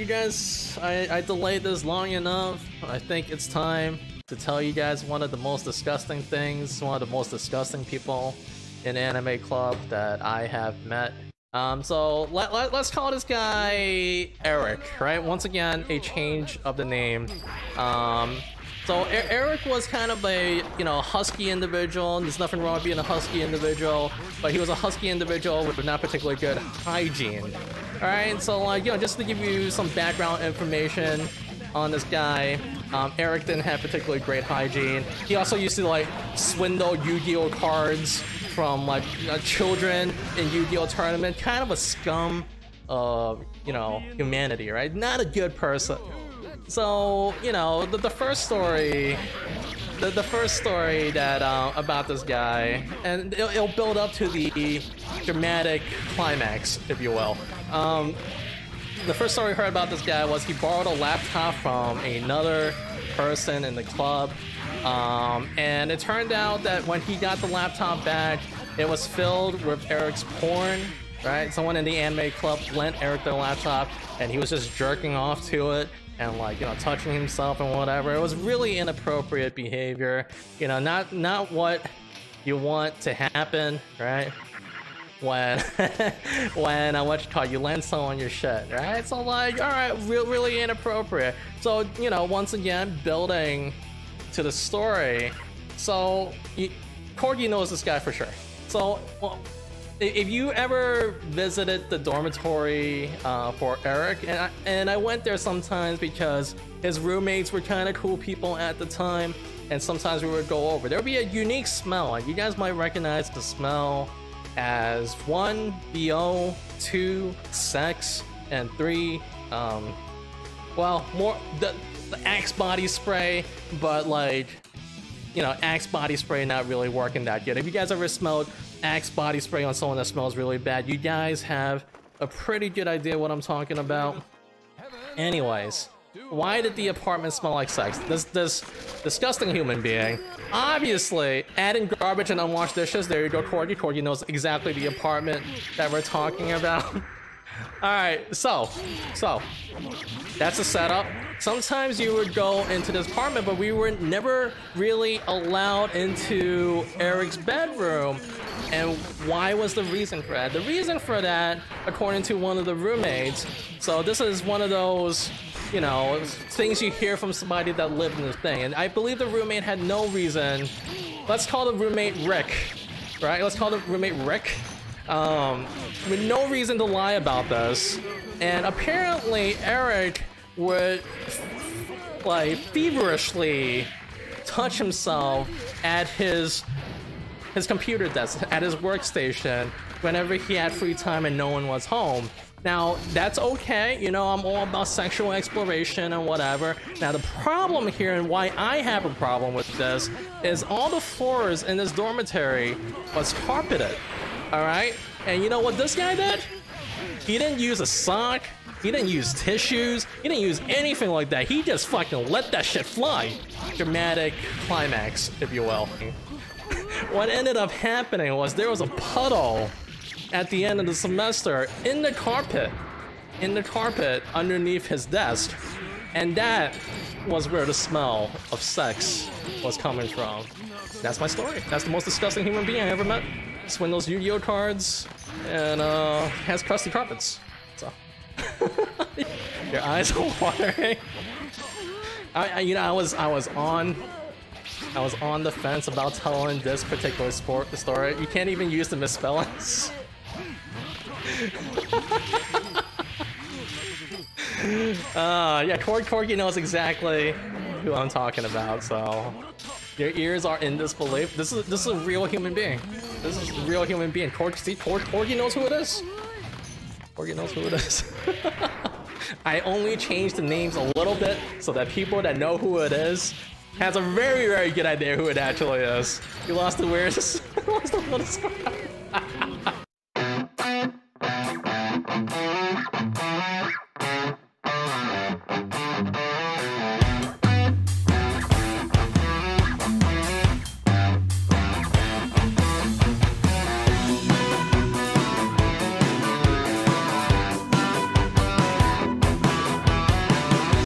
You guys, I delayed this long enough. I think it's time to tell you guys one of the most disgusting things, one of the most disgusting people in Anime Club that I have met. So let's call this guy Eric, right? Once again, a change of the name. So Eric was kind of a, husky individual. There's nothing wrong with being a husky individual, but he was a husky individual with not particularly good hygiene. All right, so just to give you some background information on this guy, Eric didn't have particularly great hygiene. He also used to swindle Yu-Gi-Oh cards from children in Yu-Gi-Oh tournament. Kind of a scum of humanity, right? Not a good person. So the first story that about this guy, and it'll build up to the dramatic climax, if you will. The first story I heard about this guy was he borrowed a laptop from another person in the club, and it turned out that when he got the laptop back, it was filled with Eric's porn. Right? Someone in the anime club lent Eric their laptop, and he was just jerking off to it and touching himself and whatever. It was really inappropriate behavior. Not what you want to happen, right? When you lend someone your shit, right? So all right, really inappropriate. So once again, building to the story. So Corgi knows this guy for sure. So if you ever visited the dormitory for Eric, and I went there sometimes because his roommates were kind of cool people at the time, and sometimes we would go over. There would be a unique smell, and you guys might recognize the smell as 1, BO, 2, sex, and 3, more the Axe body spray, but Axe body spray not really working that good. If you guys ever smelled Axe body spray on someone that smells really bad, you guys have a pretty good idea what I'm talking about. Anyways, why did the apartment smell like sex? This disgusting human being, obviously adding garbage and unwashed dishes. There you go, Corgi. Corgi knows exactly the apartment that we're talking about. Alright, so that's a setup. Sometimes you would go into this apartment, but we were never really allowed into Eric's bedroom. And why was the reason for that? The reason for that, according to one of the roommates, so this is one of those, things you hear from somebody that lived in this thing. And I believe the roommate had no reason. Let's call the roommate Rick, right? Let's call the roommate Rick. With no reason to lie about this. And apparently Eric would feverishly touch himself at his computer desk, at his workstation, whenever he had free time and no one was home. Now, that's okay, I'm all about sexual exploration and whatever. Now, the problem here, and why I have a problem with this, is all the floors in this dormitory was carpeted, alright? And you know what this guy did? He didn't use a sock, he didn't use tissues, he didn't use anything like that. He just fucking let that shit fly. Dramatic climax, if you will. What ended up happening was there was a puddle at the end of the semester in the carpet underneath his desk, and that was where the smell of sex was coming from. That's my story. That's the most disgusting human being I ever met. Swindles Yu-Gi-Oh cards and has crusty carpets. So your eyes are watering. I was on the fence about telling this particular story. You can't even use the misspellings. Yeah, Corgi knows exactly who I'm talking about, so your ears are in disbelief. This is a real human being. This is a real human being. Corgi knows who it is. Corgi knows who it is. I only changed the names a little bit so that people that know who it is has a very, very good idea who it actually is. You lost the weirdest. Lost the little squad.